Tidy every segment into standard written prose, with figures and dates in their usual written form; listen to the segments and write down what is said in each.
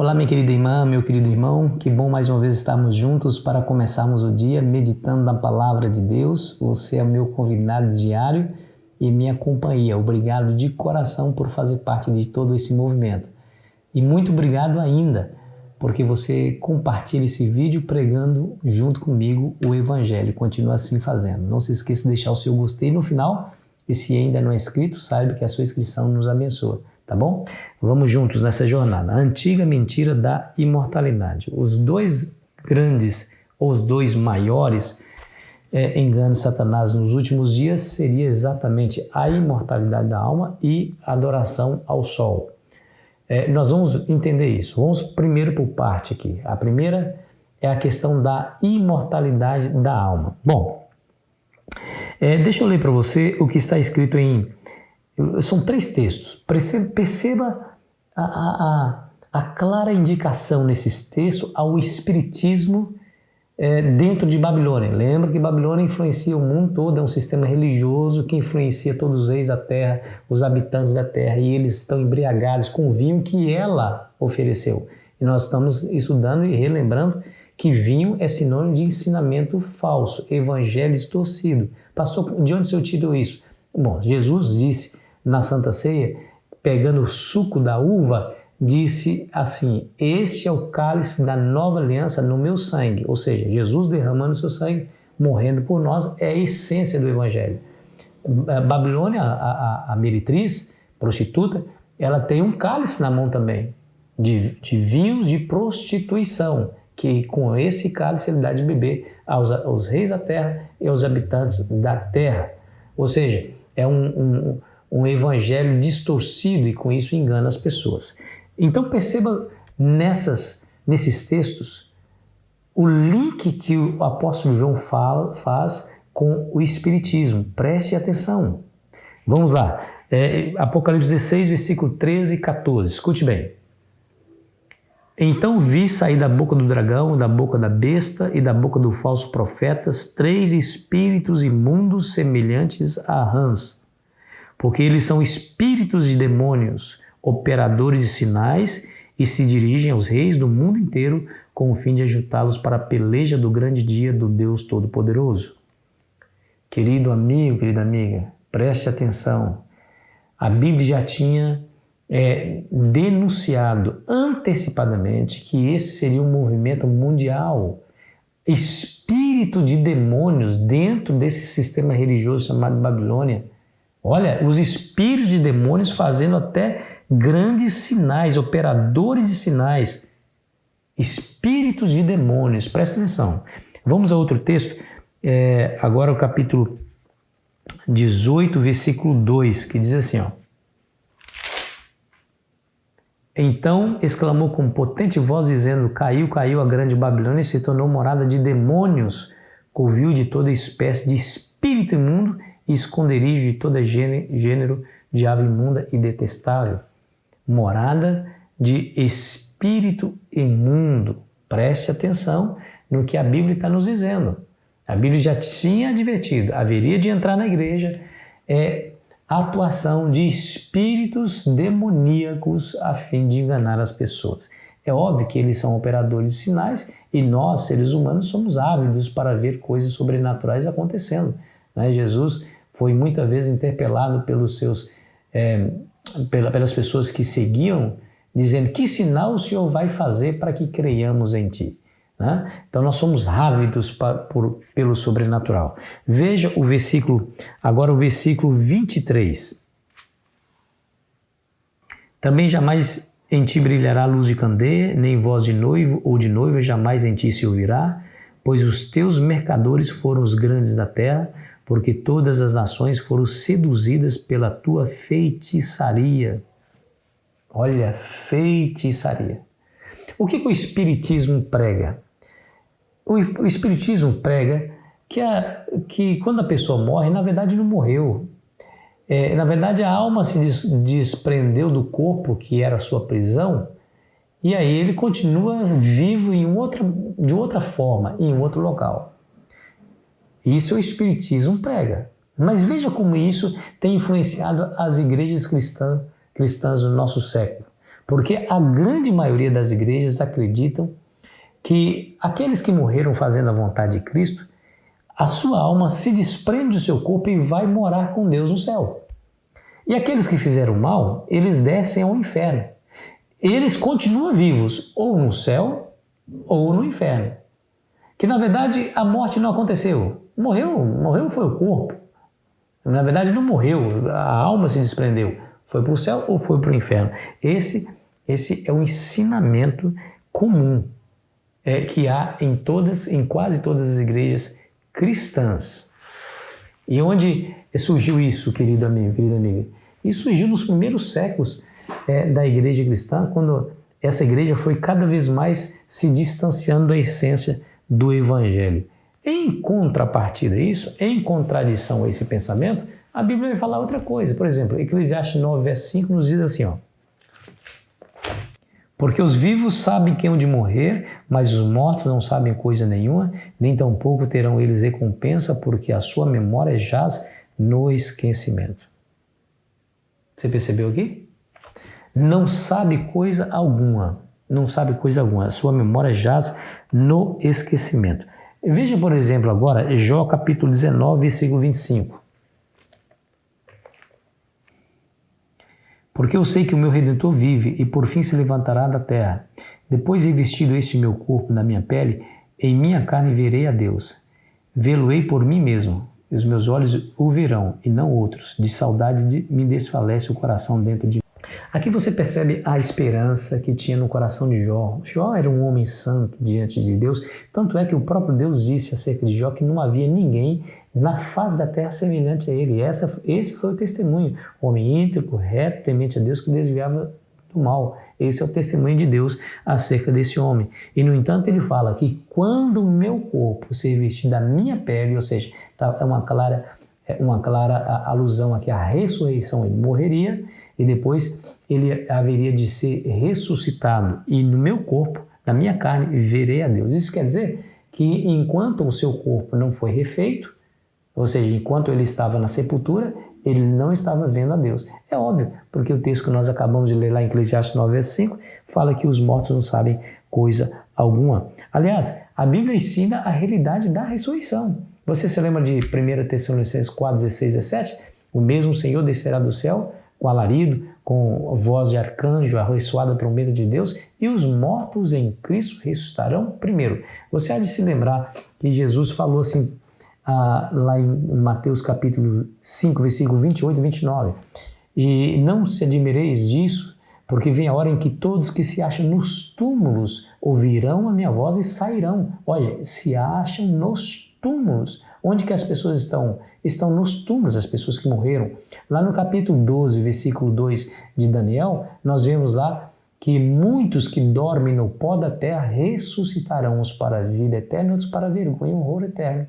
Olá, minha querida irmã, meu querido irmão, que bom mais uma vez estarmos juntos para começarmos o dia meditando na Palavra de Deus. Você é o meu convidado diário e minha companhia. Obrigado de coração por fazer parte de todo esse movimento. E muito obrigado ainda, porque você compartilha esse vídeo pregando junto comigo o Evangelho. Continua assim fazendo. Não se esqueça de deixar o seu gostei no final e se ainda não é inscrito, saiba que a sua inscrição nos abençoa. Tá bom? Vamos juntos nessa jornada. A antiga mentira da imortalidade. Os dois grandes, ou os dois maiores enganos de Satanás nos últimos dias seria exatamente a imortalidade da alma e a adoração ao sol. Nós vamos entender isso. Vamos primeiro por parte aqui. A primeira é a questão da imortalidade da alma. Bom, deixa eu ler para você o que está escrito em... São 3 textos. Perceba a clara indicação nesses textos ao espiritismo dentro de Babilônia. Lembra que Babilônia influencia o mundo todo, é um sistema religioso que influencia todos os reis da terra, os habitantes da terra, e eles estão embriagados com o vinho que ela ofereceu. E nós estamos estudando e relembrando que vinho é sinônimo de ensinamento falso, evangelho distorcido. Pastor, de onde você tirou isso? Bom, Jesus disse na Santa Ceia, pegando o suco da uva, disse assim: este é o cálice da nova aliança no meu sangue. Ou seja, Jesus derramando seu sangue, morrendo por nós, é a essência do Evangelho. A Babilônia, a meretriz, prostituta, ela tem um cálice na mão também, de vinhos de prostituição, que com esse cálice ele dá de beber aos reis da terra e aos habitantes da terra. Ou seja, é um evangelho distorcido e com isso engana as pessoas. Então perceba nesses textos o link que o apóstolo João faz com o espiritismo. Preste atenção. Vamos lá. Apocalipse 16, versículo 13 e 14. Escute bem. Então vi sair da boca do dragão, da boca da besta e da boca do falso profetas 3 espíritos imundos semelhantes a rãs, porque eles são espíritos de demônios, operadores de sinais, e se dirigem aos reis do mundo inteiro com o fim de ajuntá-los para a peleja do grande dia do Deus Todo-Poderoso. Querido amigo, querida amiga, preste atenção. A Bíblia já tinha denunciado antecipadamente que esse seria um movimento mundial. Espírito de demônios dentro desse sistema religioso chamado Babilônia. Olha, os espíritos de demônios fazendo até grandes sinais, operadores de sinais. Espíritos de demônios, presta atenção. Vamos a outro texto, agora o capítulo 18, versículo 2, que diz assim, ó. Então exclamou com potente voz, dizendo: caiu, caiu a grande Babilônia e se tornou morada de demônios, covil de toda espécie de espírito imundo e esconderijo de todo gênero de ave imunda e detestável. Morada de espírito imundo. Preste atenção no que a Bíblia está nos dizendo. A Bíblia já tinha advertido, haveria de entrar na igreja a atuação de espíritos demoníacos a fim de enganar as pessoas. É óbvio que eles são operadores de sinais e nós, seres humanos, somos ávidos para ver coisas sobrenaturais acontecendo. Jesus foi muitas vezes interpelado pelas pessoas que seguiam, dizendo: que sinal o Senhor vai fazer para que creiamos em Ti? Então nós somos ávidos pelo sobrenatural. Veja o versículo, agora o versículo 23. Também jamais em ti brilhará luz de candeia, nem voz de noivo ou de noiva jamais em ti se ouvirá, pois os teus mercadores foram os grandes da terra, porque todas as nações foram seduzidas pela tua feitiçaria. Olha, feitiçaria. O que o Espiritismo prega? O Espiritismo prega que quando a pessoa morre, na verdade não morreu. Na verdade a alma se desprendeu do corpo, que era a sua prisão, e aí ele continua vivo de outra forma, em outro local. Isso o Espiritismo prega. Mas veja como isso tem influenciado as igrejas cristãs do nosso século. Porque a grande maioria das igrejas acreditam que aqueles que morreram fazendo a vontade de Cristo, a sua alma se desprende do seu corpo e vai morar com Deus no céu. E aqueles que fizeram mal, eles descem ao inferno. Eles continuam vivos, ou no céu, ou no inferno. Que na verdade a morte não aconteceu. Morreu foi o corpo. Na verdade não morreu, a alma se desprendeu. Foi para o céu ou foi para o inferno? Esse é o ensinamento comum que há em quase todas as igrejas cristãs. E onde surgiu isso, querido amigo, querida amiga? Isso surgiu nos primeiros séculos da igreja cristã, quando essa igreja foi cada vez mais se distanciando da essência do evangelho. Em contrapartida a isso, em contradição a esse pensamento, a Bíblia vai falar outra coisa. Por exemplo, Eclesiastes 9, verso 5 nos diz assim, ó: porque os vivos sabem quem hão de morrer, mas os mortos não sabem coisa nenhuma, nem tampouco terão eles recompensa, porque a sua memória jaz no esquecimento. Você percebeu aqui? Não sabe coisa alguma. Não sabe coisa alguma. A sua memória jaz no esquecimento. Veja, por exemplo, agora, Jó capítulo 19, versículo 25. Porque eu sei que o meu Redentor vive e por fim se levantará da terra. Depois revestido este meu corpo na minha pele, em minha carne verei a Deus. Vê-lo-ei por mim mesmo, e os meus olhos o verão, e não outros. De saudade me desfalece o coração dentro de mim. Aqui você percebe a esperança que tinha no coração de Jó. Jó era um homem santo diante de Deus, tanto é que o próprio Deus disse acerca de Jó que não havia ninguém na face da terra semelhante a ele. Esse foi o testemunho. Homem íntegro, reto, temente a Deus, que desviava do mal. Esse é o testemunho de Deus acerca desse homem. E, no entanto, ele fala que quando o meu corpo se vestir da minha pele, ou seja, é uma clara alusão aqui à ressurreição, ele morreria e depois ele haveria de ser ressuscitado. E no meu corpo, na minha carne, verei a Deus. Isso quer dizer que enquanto o seu corpo não foi refeito, ou seja, enquanto ele estava na sepultura, ele não estava vendo a Deus. É óbvio, porque o texto que nós acabamos de ler lá em Eclesiastes 9, verso 5, fala que os mortos não sabem coisa alguma. Aliás, a Bíblia ensina a realidade da ressurreição. Você se lembra de 1 Tessalonicenses 4, 16 e 17? O mesmo Senhor descerá do céu com alarido, com voz de arcanjo, a ressoada trombeta de Deus, e os mortos em Cristo ressuscitarão primeiro. Você há de se lembrar que Jesus falou assim, lá em Mateus capítulo 5, versículo 28 e 29. E não se admireis disso, porque vem a hora em que todos que se acham nos túmulos ouvirão a minha voz e sairão. Olha, se acham nos túmulos. Onde que as pessoas estão? Estão nos túmulos, as pessoas que morreram. Lá no capítulo 12, versículo 2 de Daniel, nós vemos lá que muitos que dormem no pó da terra ressuscitarão, uns para a vida eterna, outros para a vergonha e horror eterno.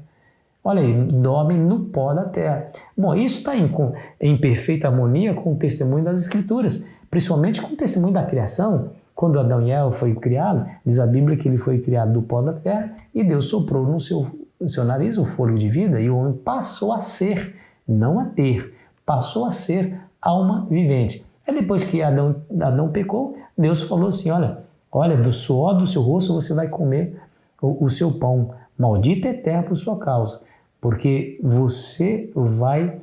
Olha aí, dormem no pó da terra. Bom, isso está em perfeita harmonia com o testemunho das Escrituras, principalmente com o testemunho da criação. Quando Adão e Eva foi criado, diz a Bíblia que ele foi criado do pó da terra e Deus soprou no seu nariz o fôlego de vida e o homem passou a ser, não a ter, passou a ser alma vivente. É depois que Adão pecou, Deus falou assim, olha, do suor do seu rosto você vai comer o seu pão, maldita é terra por sua causa, porque você vai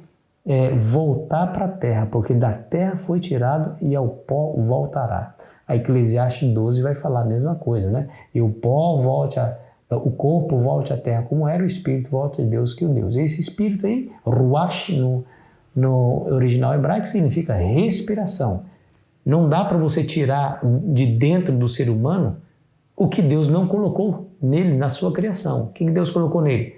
voltar para a terra, porque da terra foi tirado e ao pó voltará. A Eclesiastes 12 vai falar a mesma coisa, né? E o o corpo volte à terra como era, o espírito volte a Deus que o Deus. Esse espírito aí, ruach no original hebraico, significa respiração. Não dá para você tirar de dentro do ser humano o que Deus não colocou nele, na sua criação. O que Deus colocou nele?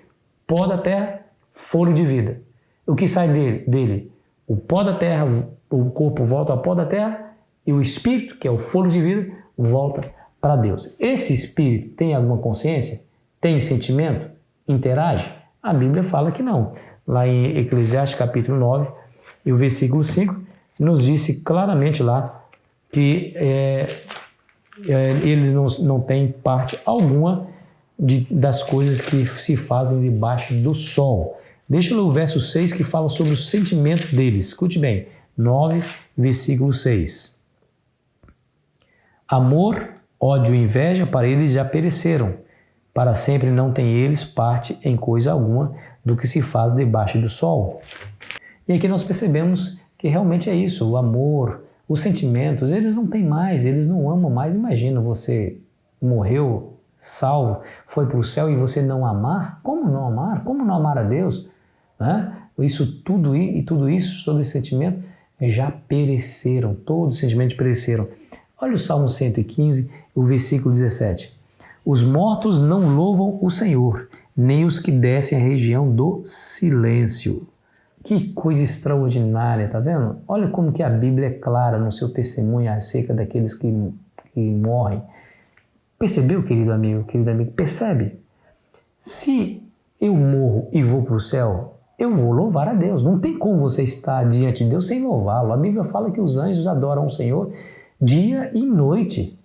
Pó da terra, fôlego de vida. O que sai dele? O pó da terra, o corpo volta ao pó da terra e o espírito, que é o fôlego de vida, volta para Deus. Esse espírito tem alguma consciência? Tem sentimento? Interage? A Bíblia fala que não. Lá em Eclesiastes capítulo 9 e o versículo 5 nos disse claramente lá que eles não têm parte alguma das coisas que se fazem debaixo do sol. Deixa eu ler o verso 6 que fala sobre o sentimento deles. Escute bem, 9, versículo 6. Amor, ódio e inveja para eles já pereceram. Para sempre não têm eles parte em coisa alguma do que se faz debaixo do sol. E aqui nós percebemos que realmente é isso, o amor, os sentimentos, eles não têm mais, eles não amam mais. Imagina, você morreu salvo, foi para o céu e você não amar? Como não amar? Como não amar a Deus? Né? Tudo isso, todo esse sentimento já pereceram, todos os sentimentos pereceram. Olha o Salmo 115, o versículo 17. Os mortos não louvam o Senhor, nem os que descem a região do silêncio. Que coisa extraordinária, tá vendo? Olha como que a Bíblia é clara no seu testemunho acerca daqueles que morrem. Percebeu, querido amigo, querida amiga? Percebe? Se eu morro e vou para o céu, eu vou louvar a Deus. Não tem como você estar diante de Deus sem louvá-lo. A Bíblia fala que os anjos adoram o Senhor dia e noite.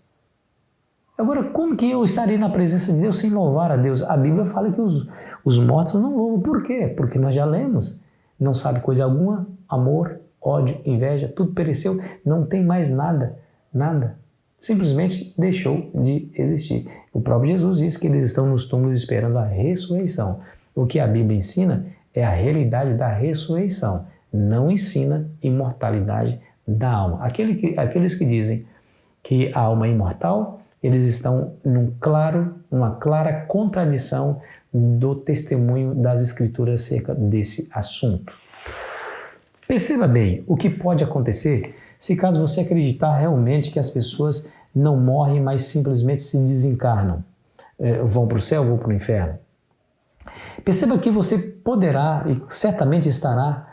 Agora, como que eu estarei na presença de Deus sem louvar a Deus? A Bíblia fala que os mortos não louvam. Por quê? Porque nós já lemos. Não sabe coisa alguma, amor, ódio, inveja, tudo pereceu, não tem mais nada, nada. Simplesmente deixou de existir. O próprio Jesus disse que eles estão nos túmulos esperando a ressurreição. O que a Bíblia ensina é a realidade da ressurreição. Não ensina imortalidade da alma. Aqueles que dizem que a alma é imortal, eles estão numa clara contradição do testemunho das Escrituras acerca desse assunto. Perceba bem o que pode acontecer se caso você acreditar realmente que as pessoas não morrem, mas simplesmente se desencarnam. Vão para o céu, vão para o inferno. Perceba que você poderá e certamente estará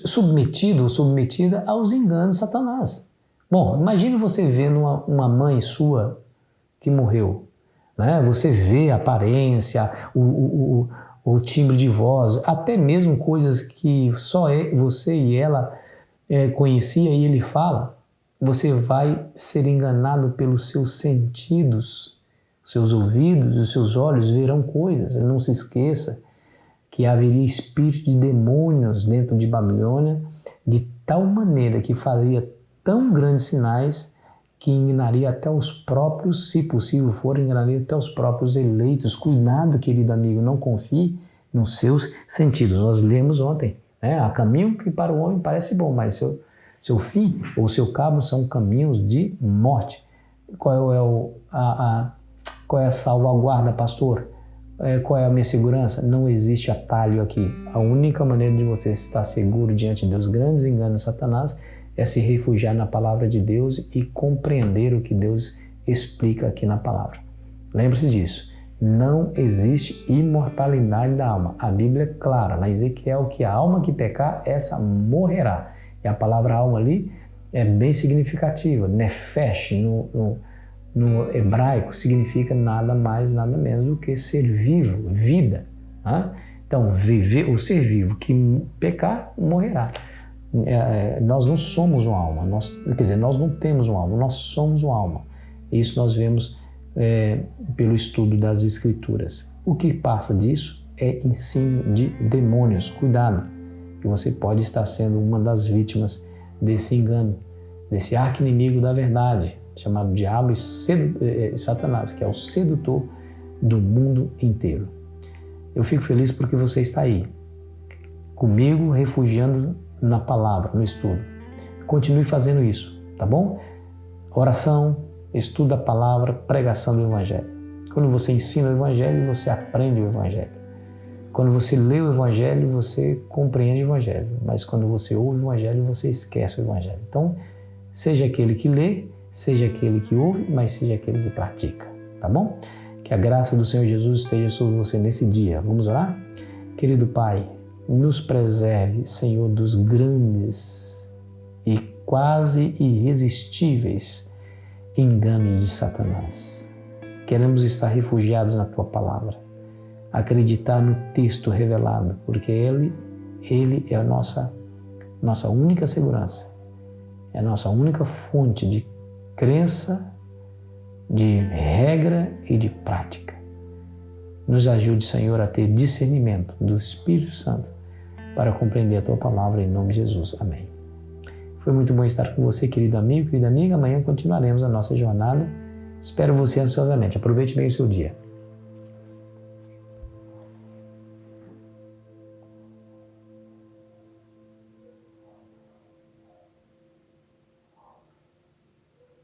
submetido ou submetida aos enganos de Satanás. Bom, imagine você vendo uma mãe sua que morreu. Né? Você vê a aparência, o timbre de voz, até mesmo coisas que só você e ela conhecia e ele fala. Você vai ser enganado pelos seus sentidos, seus ouvidos, os seus olhos verão coisas. Não se esqueça que haveria espírito de demônios dentro de Babilônia, de tal maneira que faria tão grandes sinais que enganaria até os próprios, se possível for, enganaria até os próprios eleitos. Cuidado, querido amigo, não confie nos seus sentidos. Nós lemos ontem, né? Há caminho que para o homem parece bom, mas seu fim ou seu cabo são caminhos de morte. Qual é a salvaguarda, pastor? Qual é a minha segurança? Não existe atalho aqui. A única maneira de você estar seguro diante dos grandes enganos de Satanás é se refugiar na palavra de Deus e compreender o que Deus explica aqui na palavra. Lembre-se disso. Não existe imortalidade da alma. A Bíblia é clara, na Ezequiel, que a alma que pecar, essa morrerá. E a palavra alma ali é bem significativa. Nefesh, no hebraico, significa nada mais, nada menos do que ser vivo, vida. Tá? Então, o ser vivo que pecar, morrerá. Nós não somos uma alma, nós não temos uma alma, nós somos uma alma. Isso nós vemos pelo estudo das Escrituras. O que passa disso é ensino de demônios. Cuidado, que você pode estar sendo uma das vítimas desse engano, desse arqui-inimigo da verdade, chamado diabo e Satanás, que é o sedutor do mundo inteiro. Eu fico feliz porque você está aí, comigo, refugiando na palavra, no estudo. Continue fazendo isso, tá bom? Oração, estudo da palavra, pregação do Evangelho. Quando você ensina o Evangelho, você aprende o Evangelho. Quando você lê o Evangelho, você compreende o Evangelho. Mas quando você ouve o Evangelho, você esquece o Evangelho. Então, seja aquele que lê, seja aquele que ouve, mas seja aquele que pratica, tá bom? Que a graça do Senhor Jesus esteja sobre você nesse dia. Vamos orar? Querido Pai, nos preserve, Senhor, dos grandes e quase irresistíveis enganos de Satanás. Queremos estar refugiados na Tua Palavra, acreditar no texto revelado, porque Ele é a nossa única segurança, é a nossa única fonte de crença, de regra e de prática. Nos ajude, Senhor, a ter discernimento do Espírito Santo para compreender a Tua Palavra em nome de Jesus. Amém. Foi muito bom estar com você, querido amigo, querida amiga. Amanhã continuaremos a nossa jornada. Espero você ansiosamente. Aproveite bem o seu dia.